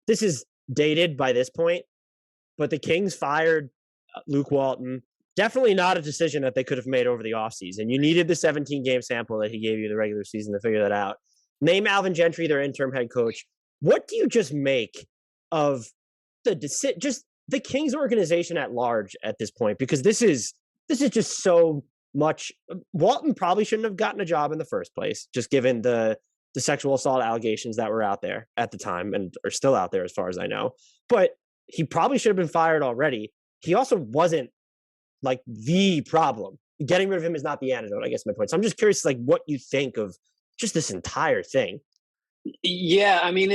this is dated by this point, but the Kings fired Luke Walton. Definitely not a decision that they could have made over the offseason. You needed the 17-game sample that he gave you in the regular season to figure that out. Name Alvin Gentry their interim head coach. What do you just make of just the Kings organization at large at this point? Because this is just so much. Walton probably shouldn't have gotten a job in the first place, just given the sexual assault allegations that were out there at the time and are still out there as far as I know. But he probably should have been fired already. He also wasn't like the problem. Getting rid of him is not the antidote, I guess my point. So I'm just curious, like, what you think of just this entire thing. Yeah, I mean,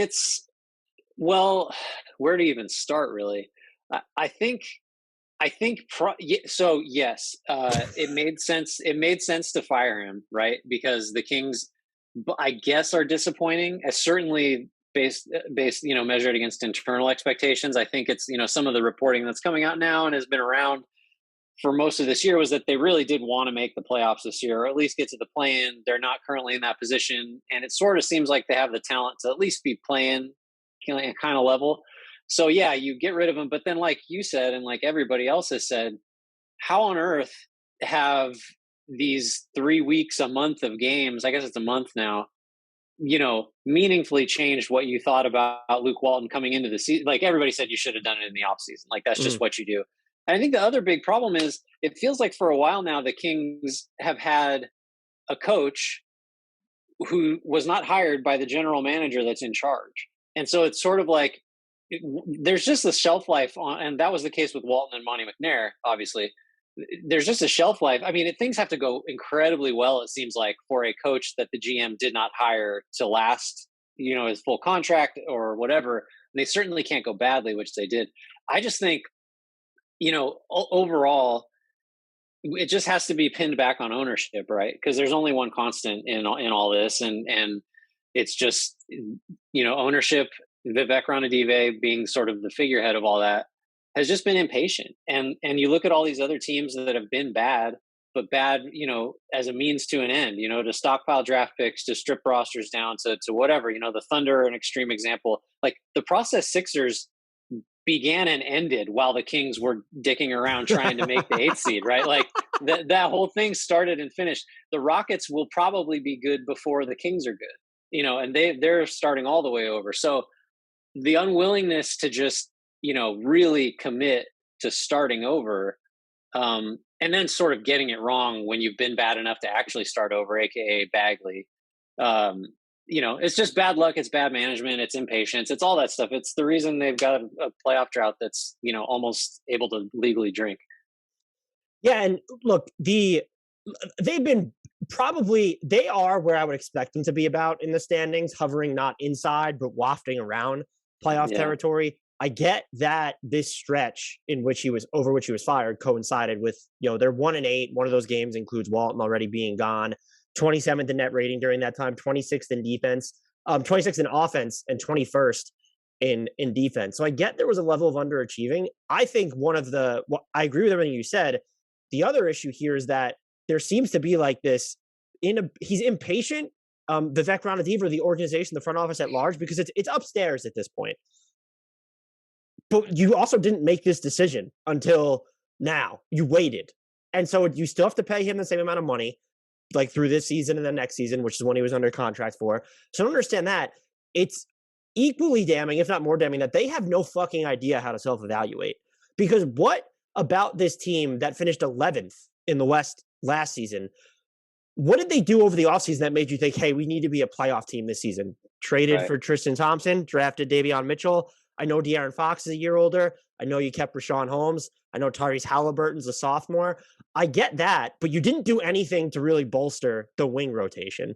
where to even start, really? I think so. Yes, it made sense. It made sense to fire him, right? Because the Kings, I guess, are disappointing. Certainly based, measured against internal expectations. I think it's, some of the reporting that's coming out now and has been around for most of this year was that they really did want to make the playoffs this year, or at least get to the play-in. They're not currently in that position, and it sort of seems like they have the talent to at least be playing kind of level. So yeah, you get rid of him, but then like you said, and like everybody else has said, how on earth have these 3 weeks, a month of games, I guess it's a month now, meaningfully changed what you thought about Luke Walton coming into the season? Like everybody said, you should have done it in the offseason. Like that's just what you do. And I think the other big problem is it feels like for a while now, the Kings have had a coach who was not hired by the general manager that's in charge. And so it's sort of like, there's just a shelf life on, and that was the case with Walton and Monty McNair, obviously. There's just a shelf life. I mean, things have to go incredibly well, it seems like, for a coach that the GM did not hire to last, his full contract or whatever. And they certainly can't go badly, which they did. I just think, overall, it just has to be pinned back on ownership, right? Because there's only one constant in all this, and it's just, ownership. Vivek Ranadive being sort of the figurehead of all that has just been impatient. And you look at all these other teams that have been bad, but bad, as a means to an end, to stockpile draft picks, to strip rosters down to whatever, the Thunder, an extreme example. Like the process Sixers began and ended while the Kings were dicking around trying to make the 8th seed, right? Like that whole thing started and finished. The Rockets will probably be good before the Kings are good, and they're starting all the way over. So the unwillingness to just, really commit to starting over, and then sort of getting it wrong when you've been bad enough to actually start over, aka Bagley. It's just bad luck. It's bad management. It's impatience. It's all that stuff. It's the reason they've got a playoff drought that's, almost able to legally drink. Yeah. And look, they are where I would expect them to be about in the standings, hovering not inside, but wafting around playoff territory. I get that this stretch in which he was fired coincided with, they're 1-8. One of those games includes Walton already being gone. 27th in net rating during that time, 26th in defense, 26th in offense, and 21st in defense. So I get there was a level of underachieving. I think I agree with everything you said. The other issue here is that there seems to be like this, he's impatient, Vivek Ranadive, or the organization, the front office at large, because it's upstairs at this point. But you also didn't make this decision until now. You waited. And so you still have to pay him the same amount of money, like through this season and the next season, which is when he was under contract for. So I don't understand that. It's equally damning, if not more damning, that they have no fucking idea how to self-evaluate. Because what about this team that finished 11th in the West last season, what did they do over the offseason that made you think, hey, we need to be a playoff team this season? Traded for Tristan Thompson, drafted Davion Mitchell. I know De'Aaron Fox is a year older. I know you kept Richaun Holmes. I know Tyrese Haliburton's a sophomore. I get that, but you didn't do anything to really bolster the wing rotation.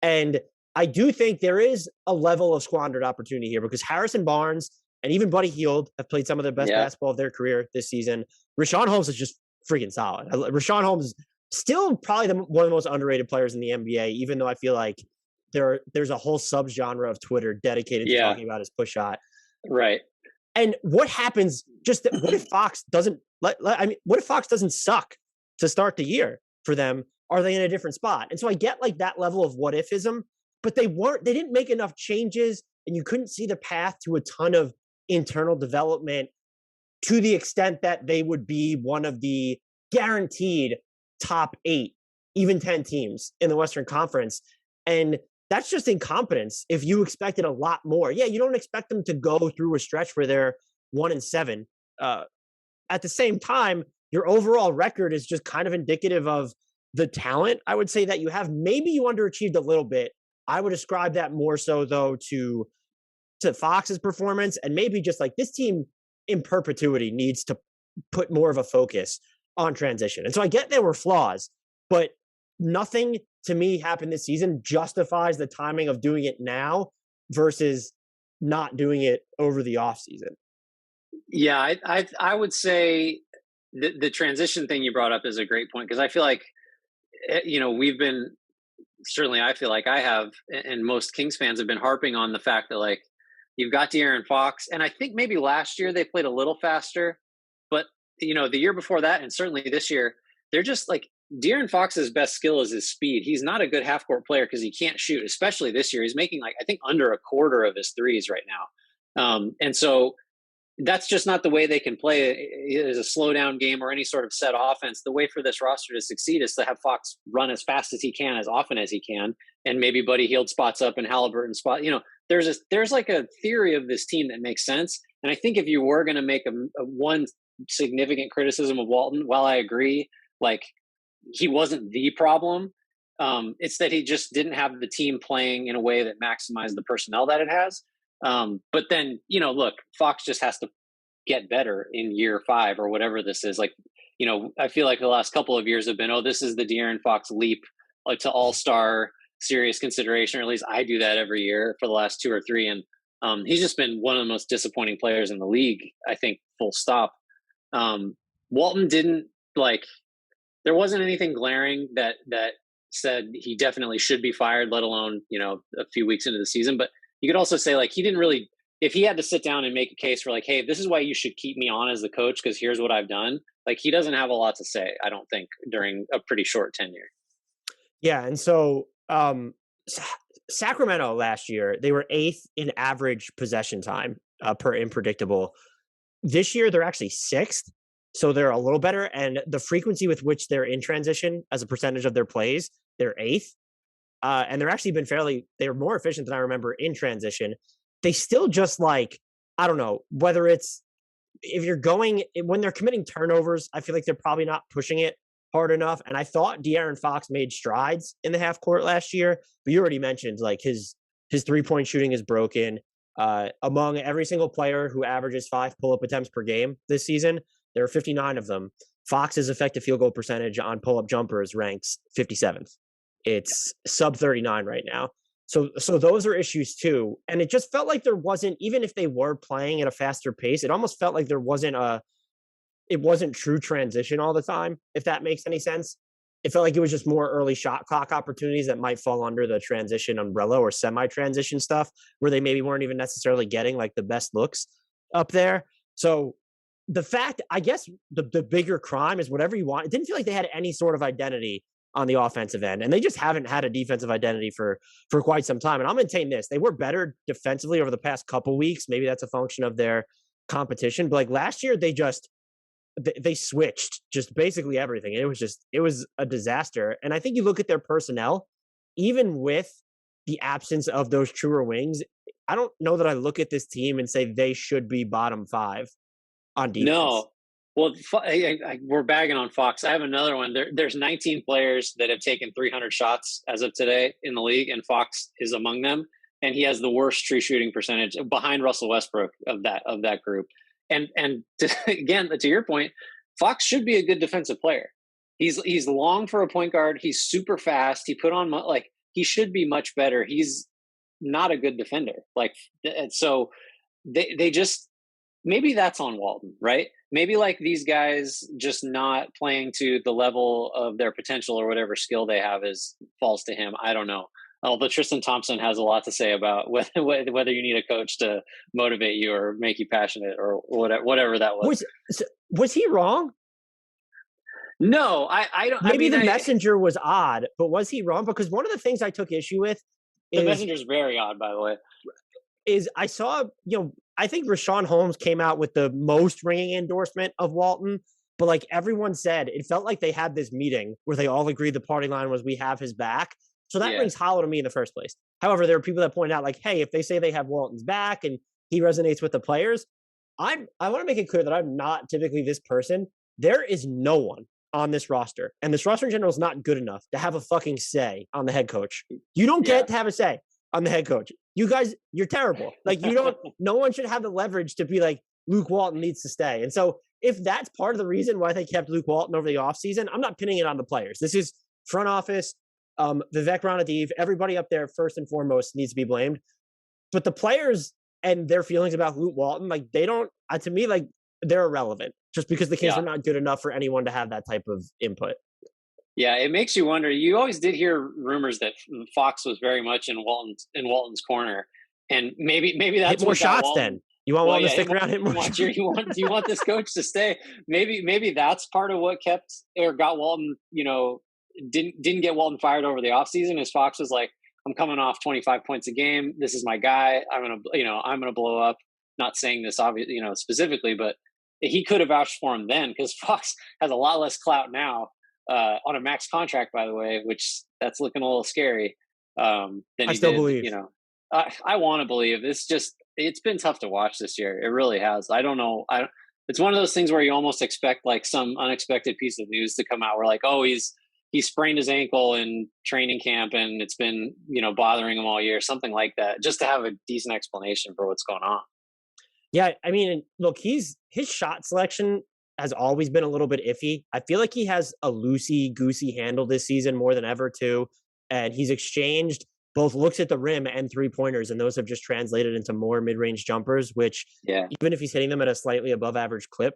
And I do think there is a level of squandered opportunity here because Harrison Barnes and even Buddy Hield have played some of the best basketball of their career this season. Richaun Holmes is just freaking solid. Richaun Holmes is still probably one of the most underrated players in the NBA, even though I feel like there's a whole subgenre of Twitter dedicated to talking about his push shot. Right. And what happens? What if Fox doesn't? What if Fox doesn't suck to start the year for them? Are they in a different spot? And so I get like that level of what ifism, but they didn't make enough changes and you couldn't see the path to a ton of internal development to the extent that they would be one of the guaranteed top 8, even 10 teams in the Western Conference. And that's just incompetence. If you expected a lot more, yeah, you don't expect them to go through a stretch where they're 1-7. At the same time, your overall record is just kind of indicative of the talent, I would say, that you have. Maybe you underachieved a little bit. I would ascribe that more so, though, to Fox's performance, and maybe just like this team in perpetuity needs to put more of a focus on transition. And so I get there were flaws, but nothing to me happened this season justifies the timing of doing it now versus not doing it over the offseason. Yeah, I would say the transition thing you brought up is a great point, because I feel like, we've been, certainly I feel like I have, and most Kings fans have been harping on the fact that, like, you've got De'Aaron Fox, and I think maybe last year they played a little faster, but, the year before that, and certainly this year, they're just like, De'Aaron Fox's best skill is his speed. He's not a good half-court player because he can't shoot, especially this year. He's making, like, I think under a quarter of his threes right now. And so that's just not the way they can play. It is a slow down game or any sort of set offense. The way for this roster to succeed is to have Fox run as fast as he can, as often as he can, and maybe Buddy Hield spots up and Haliburton spot. There's like a theory of this team that makes sense. And I think if you were going to make a one significant criticism of Walton, while I agree, like, he wasn't the problem, it's that he just didn't have the team playing in a way that maximized the personnel that it has. But then, look, Fox just has to get better in year 5 or whatever this is. Like, I feel like the last couple of years have been, this is the De'Aaron Fox leap, like, to all-star serious consideration, or at least I do that every year for the last 2 or 3. And he's just been one of the most disappointing players in the league, I think, full stop. Walton didn't, like, there wasn't anything glaring that said he definitely should be fired, let alone, a few weeks into the season. But you could also say, like, he didn't really, if he had to sit down and make a case for, like, hey, this is why you should keep me on as the coach because here's what I've done. Like, he doesn't have a lot to say, I don't think, during a pretty short tenure. Yeah. And so Sacramento last year, they were 8th in average possession time per unpredictable. This year, they're actually 6th. So they're a little better. And the frequency with which they're in transition as a percentage of their plays, they're 8th. And they're actually been they're more efficient than I remember in transition. They still just, like, I don't know, whether it's, when they're committing turnovers, I feel like they're probably not pushing it hard enough. And I thought De'Aaron Fox made strides in the half court last year, but you already mentioned, like, his 3-point shooting is broken. Among every single player who averages 5 pull-up attempts per game this season, there are 59 of them. Fox's effective field goal percentage on pull-up jumpers ranks 57th. It's sub 39 right now. So those are issues too. And it just felt like there wasn't, even if they were playing at a faster pace, it almost felt like it wasn't true transition all the time, if that makes any sense. It felt like it was just more early shot clock opportunities that might fall under the transition umbrella or semi-transition stuff where they maybe weren't even necessarily getting, like, the best looks up there. So the fact, I guess the bigger crime is whatever you want. It didn't feel like they had any sort of identity on the offensive end, and they just haven't had a defensive identity for quite some time. And I'll maintain this. They were better defensively over the past couple weeks. Maybe that's a function of their competition, but, like, last year they switched just basically everything. It was a disaster. And I think you look at their personnel, even with the absence of those truer wings, I don't know that I look at this team and say they should be bottom 5 on defense. No. Well, we're bagging on Fox. I have another one. There's 19 players that have taken 300 shots as of today in the league, and Fox is among them. And he has the worst true shooting percentage behind Russell Westbrook of that group. And again, to your point, Fox should be a good defensive player. He's long for a point guard. He's super fast. He put on, like, he should be much better. He's not a good defender. Like, so they just, maybe that's on Walton, right? Maybe, like, these guys just not playing to the level of their potential or whatever skill they have falls to him. I don't know. Although Tristan Thompson has a lot to say about whether you need a coach to motivate you or make you passionate or whatever that was. Was he wrong? No, I don't. Maybe the messenger was odd, but was he wrong? Because one of the things I took issue with the messenger's very odd, by the way. is I saw, I think Richaun Holmes came out with the most ringing endorsement of Walton, but like everyone said, it felt like they had this meeting where they all agreed the party line was we have his back. So that rings hollow to me in the first place. However, there are people that point out like, hey, if they say they have Walton's back and he resonates with the players, I want to make it clear that I'm not typically this person. There is no one on this roster, and this roster in general is not good enough to have a fucking say on the head coach. You don't get to have a say on the head coach. You guys, you're terrible. Like no one should have the leverage to be like, Luke Walton needs to stay. And so if that's part of the reason why they kept Luke Walton over the offseason, I'm not pinning it on the players. This is front office, Vivek Ranadiv, everybody up there first and foremost needs to be blamed. But the players and their feelings about Luke Walton, like they don't, to me, like they're irrelevant just because the Kings are not good enough for anyone to have that type of input. Yeah, it makes you wonder. You always did hear rumors that Fox was very much in Walton's corner, and maybe that's hit more shots. Walton. Then you want Walton to stick around, hit more. You want this coach to stay. Maybe that's part of what kept or got Walton. Didn't get Walton fired over the offseason. Is Fox was like, I'm coming off 25 points a game. This is my guy. I'm gonna blow up. Not saying this obviously, specifically, but he could have vouched for him then because Fox has a lot less clout now on a max contract, by the way, which that's looking a little scary. Than I still believe. I want to believe. It's been tough to watch this year. It really has. I don't know. It's one of those things where you almost expect like some unexpected piece of news to come out. Where like, oh, he sprained his ankle in training camp and it's been, bothering him all year, something like that, just to have a decent explanation for what's going on. Yeah. I mean, look, his shot selection has always been a little bit iffy. I feel like he has a loosey-goosey handle this season more than ever too. And he's exchanged both looks at the rim and 3-pointers, and those have just translated into more mid-range jumpers, which even if he's hitting them at a slightly above average clip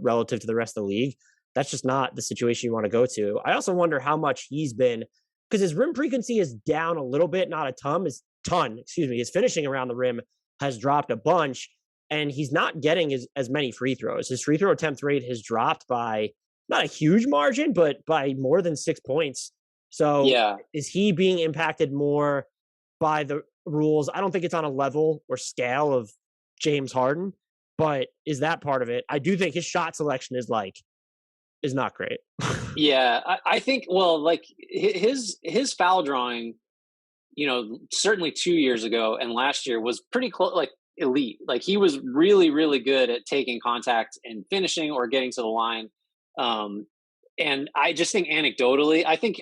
relative to the rest of the league, that's just not the situation you want to go to. I also wonder how much he's been, because his rim frequency is down a little bit, not a ton. His finishing around the rim has dropped a bunch, and he's not getting as many free throws. His free throw attempt rate has dropped by not a huge margin, but by more than 6 points. So is he being impacted more by the rules? I don't think it's on a level or scale of James Harden, but is that part of it? I do think his shot selection is not great. I think, like his foul drawing, certainly 2 years ago and last year was pretty close, like elite. Like he was really, really good at taking contact and finishing or getting to the line. And I just think anecdotally, I think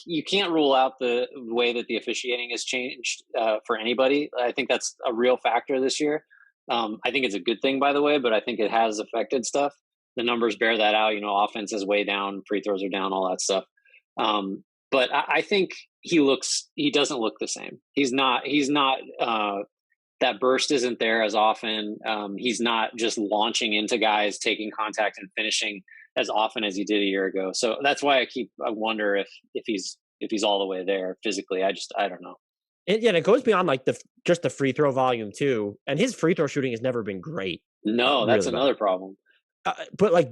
you can't rule out the way that the officiating has changed for anybody. I think that's a real factor this year. I think it's a good thing, by the way, but I think it has affected stuff. The numbers bear that out. Offense is way down, free throws are down, all that stuff. But I think he doesn't look the same. He's not. That burst isn't there as often. He's not just launching into guys, taking contact and finishing as often as he did a year ago. So that's why I wonder if he's all the way there physically. I don't know. And it goes beyond like just the free throw volume too. And his free throw shooting has never been great. No, that's really another problem. But like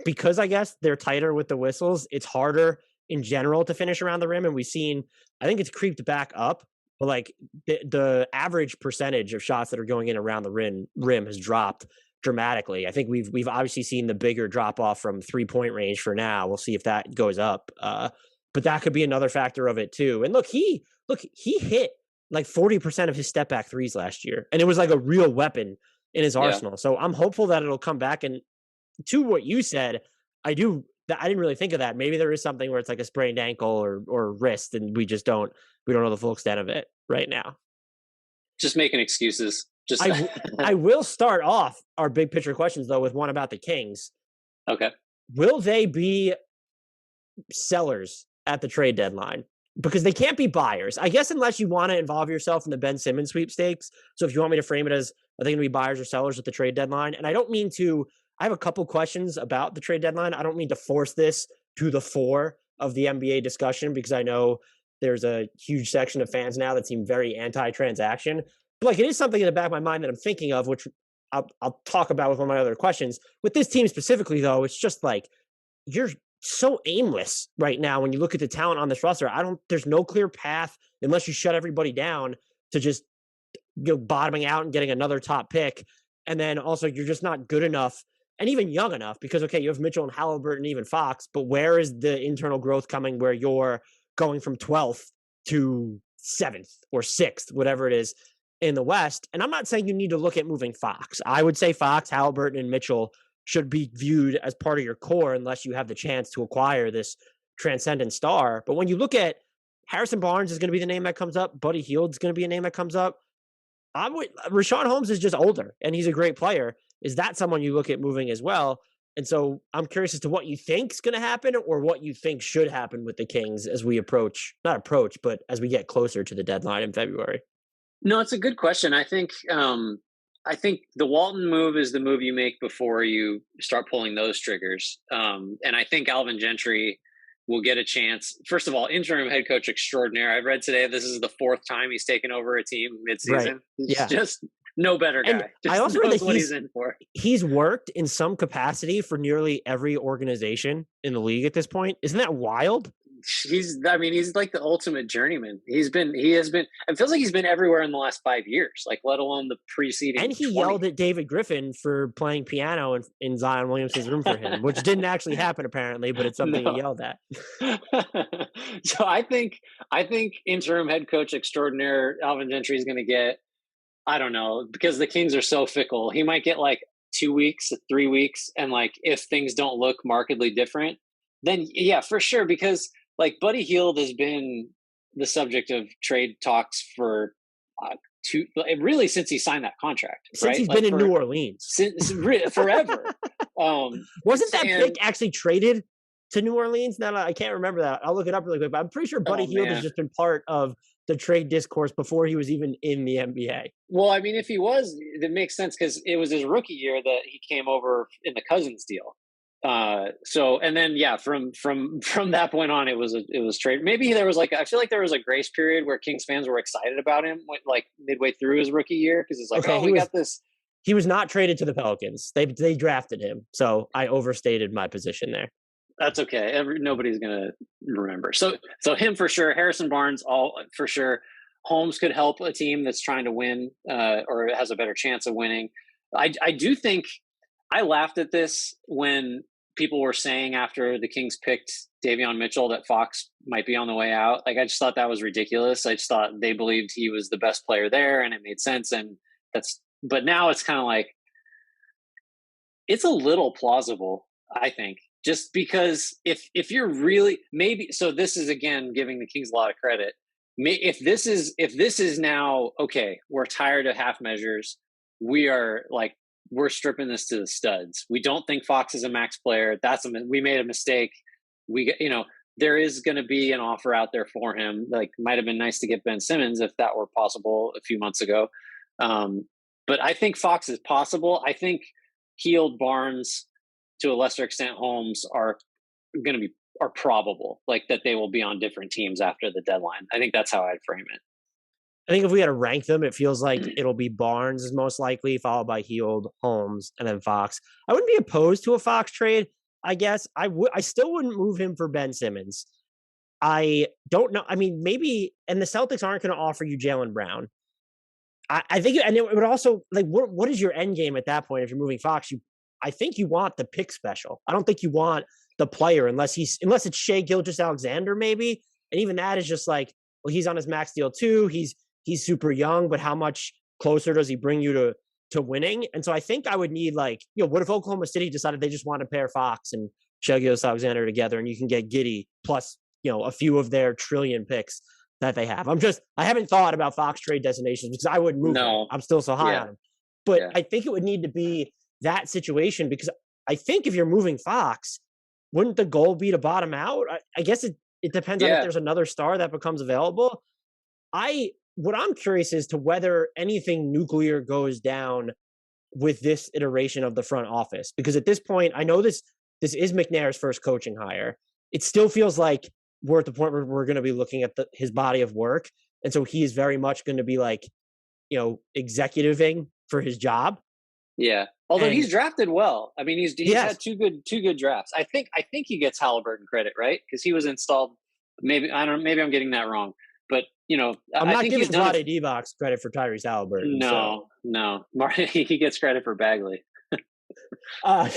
because I guess they're tighter with the whistles, it's harder in general to finish around the rim. And I think it's creeped back up, but like the average percentage of shots that are going in around the rim has dropped dramatically. I think we've obviously seen the bigger drop off from 3-point range for now. We'll see if that goes up. But that could be another factor of it too. And he hit like 40% of his step back threes last year, and it was like a real weapon in his arsenal. So I'm hopeful that it'll come back. And to what you said, I didn't really think of that. Maybe there is something where it's like a sprained ankle or wrist, and we don't know the full extent of it right now. Just making excuses. I will start off our big picture questions though with one about the Kings. Okay. Will they be sellers at the trade deadline? Because they can't be buyers, I guess, unless you want to involve yourself in the Ben Simmons sweepstakes. So if you want me to frame it as, are they going to be buyers or sellers at the trade deadline? And I have a couple questions about the trade deadline. I don't mean to force this to the fore of the NBA discussion, because I know there's a huge section of fans now that seem very anti-transaction. But like, it is something in the back of my mind that I'm thinking of, which I'll talk about with one of my other questions. With this team specifically, though, it's just like you're so aimless right now when you look at the talent on this roster. There's no clear path unless you shut everybody down to just bottoming out and getting another top pick. And then also you're just not good enough and even young enough because, okay, you have Mitchell and Haliburton and even Fox, but where is the internal growth coming where you're going from 12th to 7th or 6th, whatever it is in the West? And I'm not saying you need to look at moving Fox. I would say Fox, Haliburton, and Mitchell should be viewed as part of your core unless you have the chance to acquire this transcendent star. But when you look at Harrison Barnes is going to be the name that comes up, Buddy Hield's going to be a name that comes up. Richaun Holmes is just older and he's a great player. Is that someone you look at moving as well? And so I'm curious as to what you think is going to happen or what you think should happen with the Kings as we but as we get closer to the deadline in February. No, it's a good question. I think the Walton move is the move you make before you start pulling those triggers. And I think Alvin Gentry will get a chance. First of all, interim head coach extraordinaire. I read today this is the 4th time he's taken over a team midseason. Right. He's just no better guy. I also read that he's in for. He's worked in some capacity for nearly every organization in the league at this point. Isn't that wild? He's like the ultimate journeyman. He has been, it feels like he's been everywhere in the last 5 years, like let alone the preceding. And he 20. yelled at David Griffin for playing piano in Zion Williamson's room for him, which didn't actually happen apparently, but it's something he yelled at. So I think interim head coach extraordinaire Alvin Gentry is going to get, I don't know, because the Kings are so fickle. He might get like 2 weeks, 3 weeks. And like, if things don't look markedly different, then yeah, for sure. Because like Buddy Hield has been the subject of trade talks for really since he signed that contract. Since he's been in New Orleans. Since forever. Wasn't that pick actually traded to New Orleans? Now I can't remember that. I'll look it up really quick, but I'm pretty sure Buddy Hield has just been part of the trade discourse before he was even in the NBA. Well, I mean, if he was, it makes sense because it was his rookie year that he came over in the Cousins deal. And then from that point on, it was trade. Maybe there was I feel like there was a grace period where Kings fans were excited about him like midway through his rookie year because it's like, okay, we got this. He was not traded to the Pelicans. They drafted him, so I overstated my position there. That's okay. Nobody's gonna remember. So him for sure. Harrison Barnes, all for sure. Holmes could help a team that's trying to win or has a better chance of winning. I do think I laughed at this when people were saying after the Kings picked Davion Mitchell that Fox might be on the way out. Like, I just thought that was ridiculous. I just thought they believed he was the best player there and it made sense. But now it's kind of like, it's a little plausible, I think, just because if you're really so this is again, giving the Kings a lot of credit. If this is now, okay, we're tired of half measures. We're stripping this to the studs. We don't think Fox is a max player. We made a mistake. There is going to be an offer out there for him. Like, might have been nice to get Ben Simmons if that were possible a few months ago. But I think Fox is possible. I think Hield, Barnes, to a lesser extent, Holmes are probable, like that they will be on different teams after the deadline. I think that's how I'd frame it. I think if we had to rank them, it feels like it'll be Barnes is most likely, followed by Hield, Holmes, and then Fox. I wouldn't be opposed to a Fox trade. I guess I still wouldn't move him for Ben Simmons. I don't know. I mean, maybe, and the Celtics aren't going to offer you Jaylen Brown. I think, and it would also, like, what is your end game at that point if you're moving Fox? I think you want the pick special. I don't think you want the player unless it's Shai Gilgeous-Alexander maybe, and even that is just like, well, he's on his max deal too. He's super young, but how much closer does he bring you to winning? And so I think I would need, like, what if Oklahoma City decided they just want to pair Fox and Shai Gilgeous-Alexander together, and you can get Giddey plus a few of their trillion picks that they have. I haven't thought about Fox trade destinations because I wouldn't move him. I'm still so high on him. But I think it would need to be that situation, because I think if you're moving Fox, wouldn't the goal be to bottom out? I guess it depends on if there's another star that becomes available. What I'm curious is to whether anything nuclear goes down with this iteration of the front office, because at this point, I know this is McNair's first coaching hire. It still feels like we're at the point where we're going to be looking at his body of work. And so he is very much going to be like, executiving for his job. Yeah. Although he's drafted well. I mean, he's had two good drafts. I think he gets Haliburton credit, right? Because he was installed. Maybe I'm getting that wrong. But I'm I not think giving he's done Vlade it. Divac credit for Tyrese Haliburton. So. No. Martin, he gets credit for Bagley. Uh,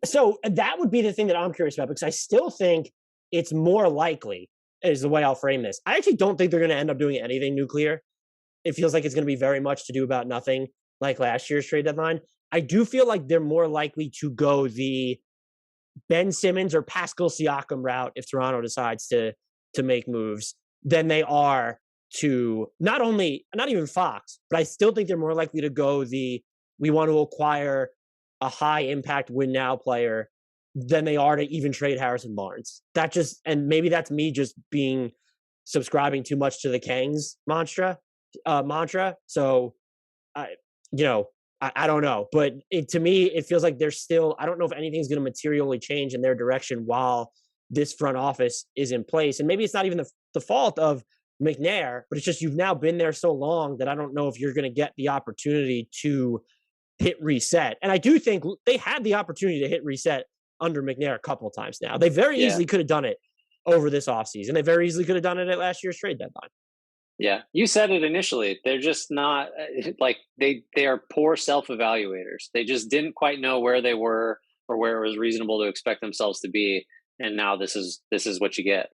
so that would be the thing that I'm curious about, because I still think it's more likely, is the way I'll frame this. I actually don't think they're going to end up doing anything nuclear. It feels like it's going to be very much to do about nothing, like last year's trade deadline. I do feel like they're more likely to go the Ben Simmons or Pascal Siakam route if Toronto decides to make moves than they are to not even Fox, but I still think they're more likely to go we want to acquire a high impact win now player than they are to even trade Harrison Barnes. And maybe that's me just subscribing too much to the Kings mantra. So I don't know, but to me, it feels like there's still, I don't know if anything's going to materially change in their direction while this front office is in place. And maybe it's not even the fault of McNair, but it's just, you've now been there so long that I don't know if you're going to get the opportunity to hit reset. And I do think they had the opportunity to hit reset under McNair a couple of times now. They very easily could have done it over this offseason. They very easily could have done it at last year's trade deadline. Yeah, you said it initially. They're just not like they are poor self-evaluators. They just didn't quite know where they were or where it was reasonable to expect themselves to be. And now this is what you get.